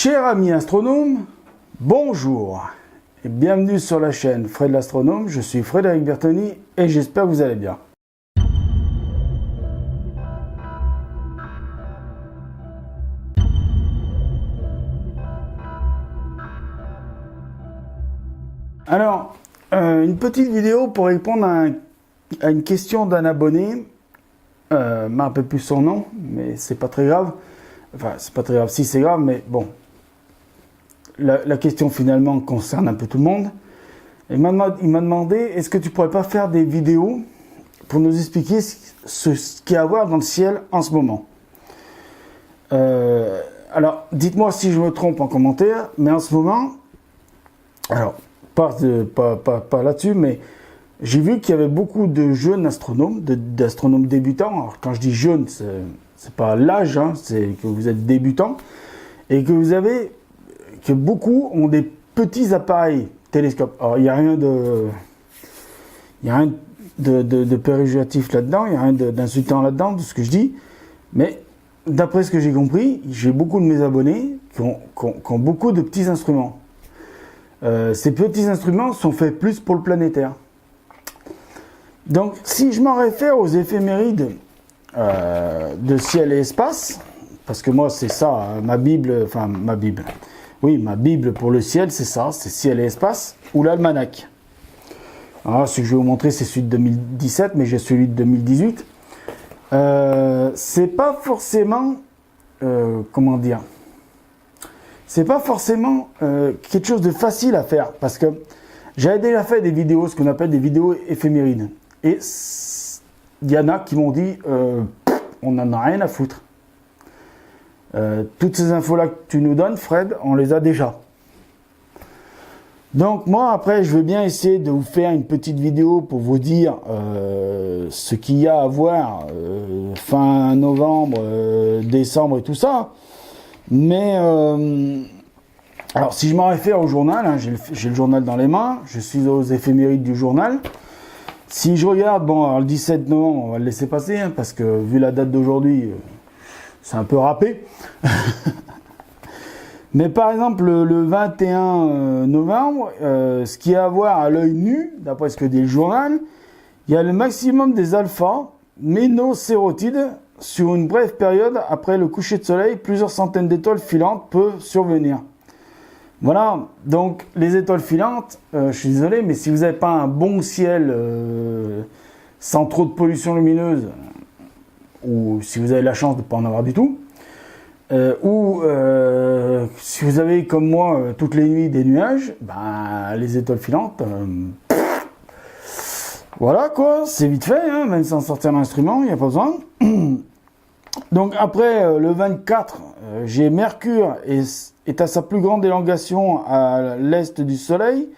Cher ami astronome, bonjour et bienvenue sur la chaîne Fred l'astronome. Je suis Frédéric Bertoni et j'espère que vous allez bien. Alors, une petite vidéo pour répondre à une question d'un abonné. M'a un peu plus son nom, mais c'est pas très grave. Enfin, c'est pas très grave, si c'est grave, mais bon. La question finalement concerne un peu tout le monde. Il m'a demandé, est-ce que tu pourrais pas faire des vidéos pour nous expliquer ce qu'il y a à voir dans le ciel en ce moment. Alors, dites-moi si je me trompe en commentaire, mais en ce moment, alors, pas là-dessus, mais j'ai vu qu'il y avait beaucoup de jeunes astronomes, d'astronomes débutants. Alors, quand je dis jeunes, c'est pas l'âge, hein, c'est que vous êtes débutant et que beaucoup ont des petits appareils télescopes. Alors, il n'y a rien de péjoratif là-dedans, il n'y a rien d'insultant là-dedans, de ce que je dis, mais d'après ce que j'ai compris, j'ai beaucoup de mes abonnés qui ont beaucoup de petits instruments. Ces petits instruments sont faits plus pour le planétaire. Donc, si je m'en réfère aux éphémérides de ciel et espace, parce que moi c'est ça, hein, ma Bible pour le ciel, c'est ça, c'est ciel et espace, ou l'almanach. Alors, ce que je vais vous montrer, c'est celui de 2017, mais j'ai celui de 2018. C'est pas forcément, comment dire, c'est pas forcément quelque chose de facile à faire, parce que j'avais déjà fait des vidéos, ce qu'on appelle des vidéos éphémérides. Et il y en a qui m'ont dit, on n'en a rien à foutre. Toutes ces infos-là que tu nous donnes, Fred, on les a déjà. Donc moi, après, je veux bien essayer de vous faire une petite vidéo pour vous dire ce qu'il y a à voir fin novembre, décembre et tout ça. Mais, alors si je m'en réfère au journal, hein, j'ai le journal dans les mains, je suis aux éphémérides du journal. Si je regarde, bon, alors le 17 novembre, on va le laisser passer, hein, parce que vu la date d'aujourd'hui, c'est un peu râpé. Mais par exemple, le 21 novembre, ce qui a à voir à l'œil nu, d'après ce que dit le journal, il y a le maximum des alpha-ménocérotides sur une brève période après le coucher de soleil. Plusieurs centaines d'étoiles filantes peuvent survenir. Voilà, donc les étoiles filantes, je suis désolé, mais si vous n'avez pas un bon ciel sans trop de pollution lumineuse, ou si vous avez la chance de ne pas en avoir du tout, ou si vous avez comme moi toutes les nuits des nuages, ben, les étoiles filantes, voilà quoi, c'est vite fait, hein, même sans sortir l'instrument, il n'y a pas besoin. Donc après le 24, j'ai Mercure est à sa plus grande élongation à l'est du Soleil.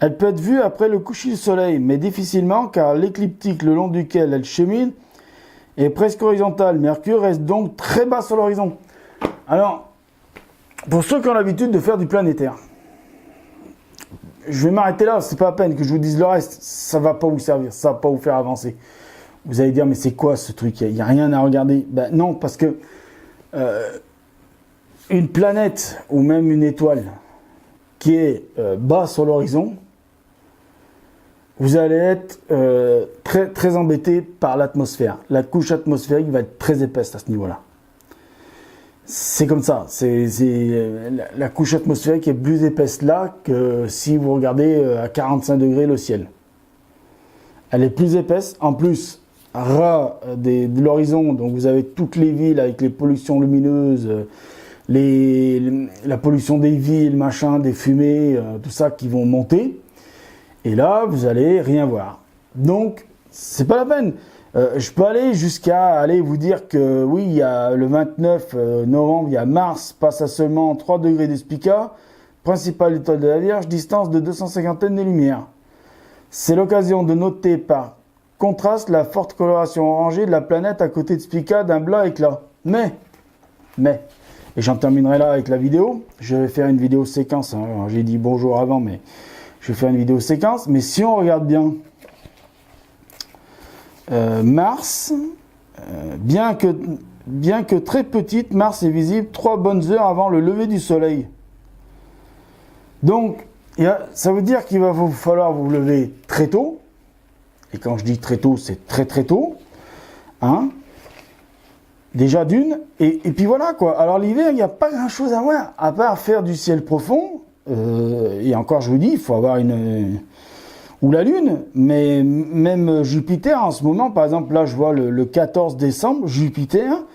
Elle peut être vue après le coucher du Soleil, mais difficilement car l'écliptique le long duquel elle chemine est presque horizontale. Mercure reste donc très bas sur l'horizon. Alors, pour ceux qui ont l'habitude de faire du planétaire, je vais m'arrêter là, c'est pas la peine que je vous dise le reste, ça va pas vous servir, ça va pas vous faire avancer. Vous allez dire, mais c'est quoi ce truc? Il n'y a rien à regarder. Ben non, parce que une planète ou même une étoile qui est bas sur l'horizon, vous allez être très, très embêté par l'atmosphère. La couche atmosphérique va être très épaisse à ce niveau-là. C'est comme ça. La couche atmosphérique est plus épaisse là que si vous regardez à 45 degrés le ciel. Elle est plus épaisse. En plus, ras de l'horizon, donc vous avez toutes les villes avec les pollutions lumineuses, la pollution des villes, machin, des fumées, tout ça qui vont monter. Et là, vous allez rien voir. Donc, c'est pas la peine. Je peux aller jusqu'à aller vous dire que oui, il y a le 29 novembre, il y a Mars, passe à seulement 3 degrés de Spica, principale étoile de la Vierge, distance de 250 années-lumière. C'est l'occasion de noter par contraste la forte coloration orangée de la planète à côté de Spica d'un blanc éclat. Mais, et j'en terminerai là avec la vidéo, je vais faire une vidéo séquence, hein. J'ai dit bonjour avant, mais je vais faire une vidéo séquence, mais si on regarde bien, Mars, bien que bien que très petite, Mars est visible 3 bonnes heures avant le lever du soleil. Donc, ça veut dire qu'il va vous falloir vous lever très tôt. Et quand je dis très tôt, c'est très très tôt. Hein? Déjà d'une. Et puis voilà quoi. Alors l'hiver, il n'y a pas grand chose à voir, à part faire du ciel profond. Et encore, je vous dis, il faut avoir ou la Lune, mais même Jupiter en ce moment, par exemple, là je vois le 14 décembre, Jupiter,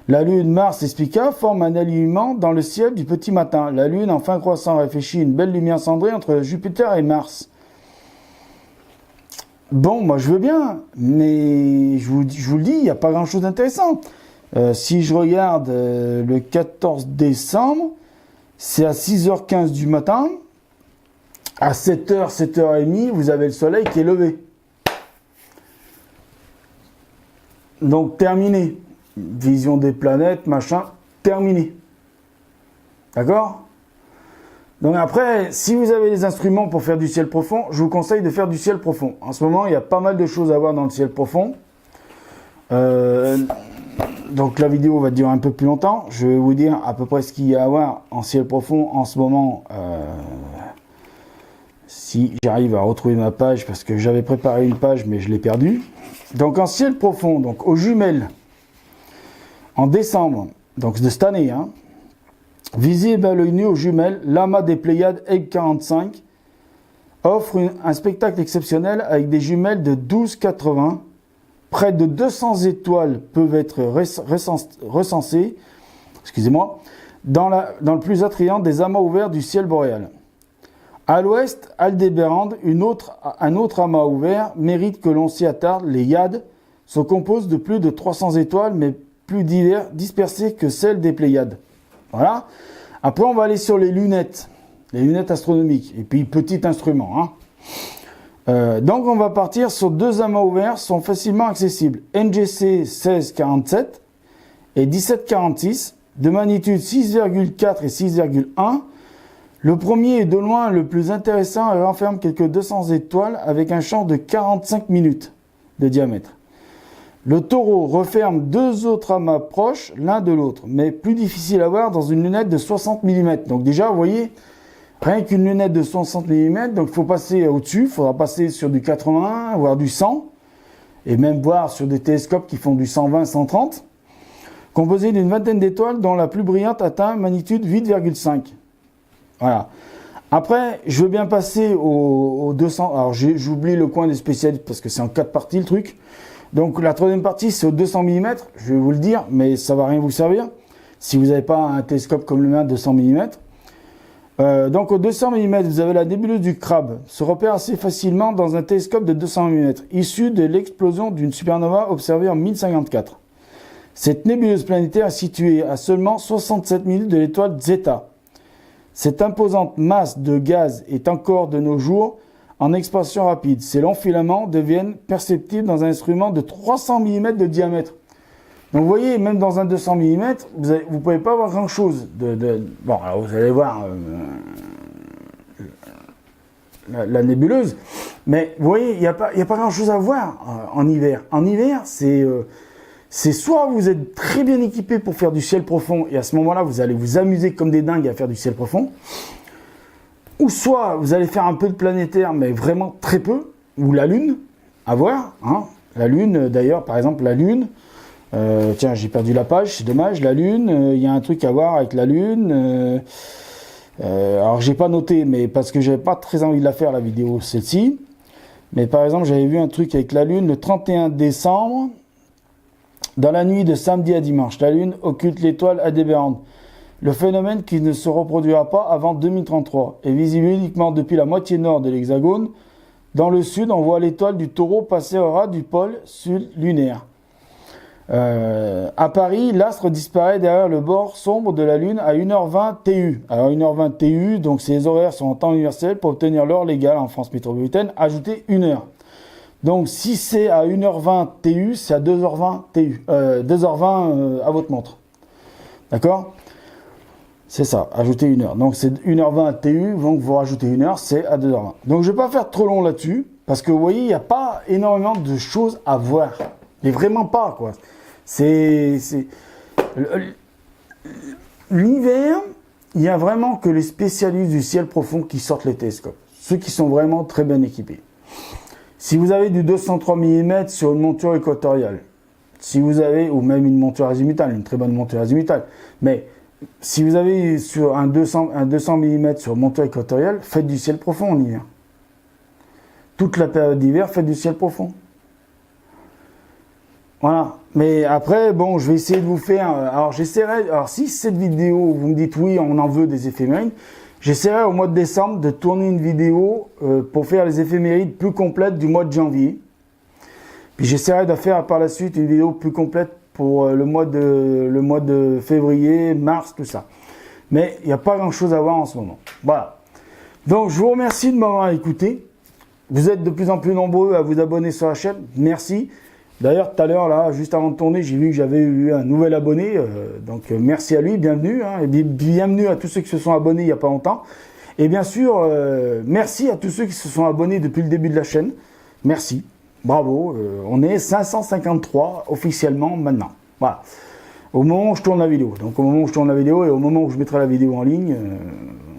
la Lune, Mars et Spica forment un alignement dans le ciel du petit matin. La Lune, en fin croissant, réfléchit une belle lumière cendrée entre Jupiter et Mars. Bon, moi je veux bien, mais je vous le dis, il n'y a pas grand chose d'intéressant. Si je regarde le 14 décembre, c'est à 6h15 du matin. À 7h, 7h30, vous avez le soleil qui est levé. Donc, terminé. Vision des planètes, machin, terminé. D'accord? Donc après, si vous avez des instruments pour faire du ciel profond, je vous conseille de faire du ciel profond. En ce moment, il y a pas mal de choses à voir dans le ciel profond. Donc la vidéo va durer un peu plus longtemps. Je vais vous dire à peu près ce qu'il y a à voir en ciel profond en ce moment. Si j'arrive à retrouver ma page, parce que j'avais préparé une page, mais je l'ai perdue. Donc en ciel profond, donc aux jumelles, en décembre, donc de cette année, hein, visible à l'œil nu aux jumelles, l'amas des Pléiades Egg 45 offre un spectacle exceptionnel avec des jumelles de 12,80. Près de 200 étoiles peuvent être recensées, excusez-moi, dans le plus attrayant des amas ouverts du ciel boréal. À l'ouest, Aldéberande, un autre amas ouvert, mérite que l'on s'y attarde. Les Iades se composent de plus de 300 étoiles, mais plus dispersées que celles des Pléiades. Voilà. Après, on va aller sur les lunettes astronomiques, et puis petit instrument. Hein. Donc, on va partir sur 2 amas ouverts, sont facilement accessibles. NGC 1647 et 1746, de magnitude 6,4 et 6,1. Le premier est de loin le plus intéressant et renferme quelques 200 étoiles avec un champ de 45 minutes de diamètre. Le taureau referme 2 autres amas proches l'un de l'autre, mais plus difficile à voir dans une lunette de 60 mm. Donc déjà, vous voyez, rien qu'une lunette de 60 mm, donc il faut passer au-dessus, il faudra passer sur du 80, voire du 100, et même voir sur des télescopes qui font du 120, 130, composé d'une vingtaine d'étoiles dont la plus brillante atteint magnitude 8,5. Voilà. Après, je veux bien passer au 200. Alors, j'oublie le coin des spécialistes parce que c'est en 4 parties le truc. Donc, la 3e partie, c'est au 200 mm. Je vais vous le dire, mais ça va rien vous servir si vous n'avez pas un télescope comme le mien, 200 mm. Donc, au 200 mm, vous avez la nébuleuse du Crabe. Se repère assez facilement dans un télescope de 200 mm, issu de l'explosion d'une supernova observée en 1054. Cette nébuleuse planétaire est située à seulement 67 minutes de l'étoile Zeta. Cette imposante masse de gaz est encore de nos jours en expansion rapide. Ces longs filaments deviennent perceptibles dans un instrument de 300 mm de diamètre. Donc vous voyez, même dans un 200 mm, vous ne pouvez pas voir grand-chose. Bon, alors vous allez voir la nébuleuse, mais vous voyez, il n'y a pas grand-chose à voir en hiver. En hiver, c'est soit vous êtes très bien équipé pour faire du ciel profond, et à ce moment-là, vous allez vous amuser comme des dingues à faire du ciel profond, ou soit vous allez faire un peu de planétaire, mais vraiment très peu, ou la Lune, à voir. Hein. La Lune, d'ailleurs, par exemple, la Lune, tiens, j'ai perdu la page, c'est dommage, la Lune, il y a un truc à voir avec la Lune, alors j'ai pas noté, mais parce que j'avais pas très envie de la faire, la vidéo, celle-ci, mais par exemple, j'avais vu un truc avec la Lune le 31 décembre, dans la nuit de samedi à dimanche, la Lune occulte l'étoile Aldéberande. Le phénomène qui ne se reproduira pas avant 2033 est visible uniquement depuis la moitié nord de l'hexagone. Dans le sud, on voit l'étoile du Taureau passer au ras du pôle sud lunaire. À Paris, l'astre disparaît derrière le bord sombre de la Lune à 1h20 TU. Alors 1h20 TU, donc ces horaires sont en temps universel. Pour obtenir l'heure légale en France métropolitaine, ajoutez 1 heure. Donc, si c'est à 1h20 TU, c'est à 2h20 TU. 2h20 à votre montre. D'accord? C'est ça, ajoutez 1 heure. Donc, c'est 1h20 TU, donc vous rajoutez 1 heure, c'est à 2h20. Donc, je ne vais pas faire trop long là-dessus, parce que vous voyez, il n'y a pas énormément de choses à voir. Mais vraiment pas, quoi. L'hiver, il y a vraiment que les spécialistes du ciel profond qui sortent les télescopes. Ceux qui sont vraiment très bien équipés. Si vous avez du 203 mm sur une monture équatoriale, si vous avez, ou même une monture azimutale, une très bonne monture azimutale, mais si vous avez sur un 200 mm sur une monture équatoriale, faites du ciel profond en hiver. Toute la période d'hiver, faites du ciel profond. Voilà. Mais après, bon, je vais essayer de vous faire... Alors, j'essaierai... Alors, si cette vidéo, vous me dites oui, on en veut des éphémérides, j'essaierai au mois de décembre de tourner une vidéo pour faire les éphémérides plus complètes du mois de janvier. Puis j'essaierai de faire par la suite une vidéo plus complète pour le mois de février, mars, tout ça. Mais il n'y a pas grand-chose à voir en ce moment. Voilà. Donc, je vous remercie de m'avoir écouté. Vous êtes de plus en plus nombreux à vous abonner sur la chaîne. Merci. D'ailleurs, tout à l'heure, là, juste avant de tourner, j'ai vu que j'avais eu un nouvel abonné. Donc, merci à lui, bienvenue. Hein, et bienvenue à tous ceux qui se sont abonnés il n'y a pas longtemps. Et bien sûr, merci à tous ceux qui se sont abonnés depuis le début de la chaîne. Merci. Bravo. On est 553 officiellement maintenant. Voilà. Au moment où je tourne la vidéo. Donc, au moment où je tourne la vidéo et au moment où je mettrai la vidéo en ligne,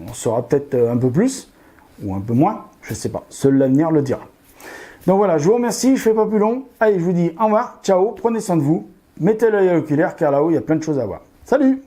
on sera peut-être un peu plus ou un peu moins. Je ne sais pas. Seul l'avenir le dira. Donc voilà, je vous remercie, je ne fais pas plus long. Allez, je vous dis au revoir, ciao, prenez soin de vous, mettez l'œil à l'oculaire car là-haut, il y a plein de choses à voir. Salut!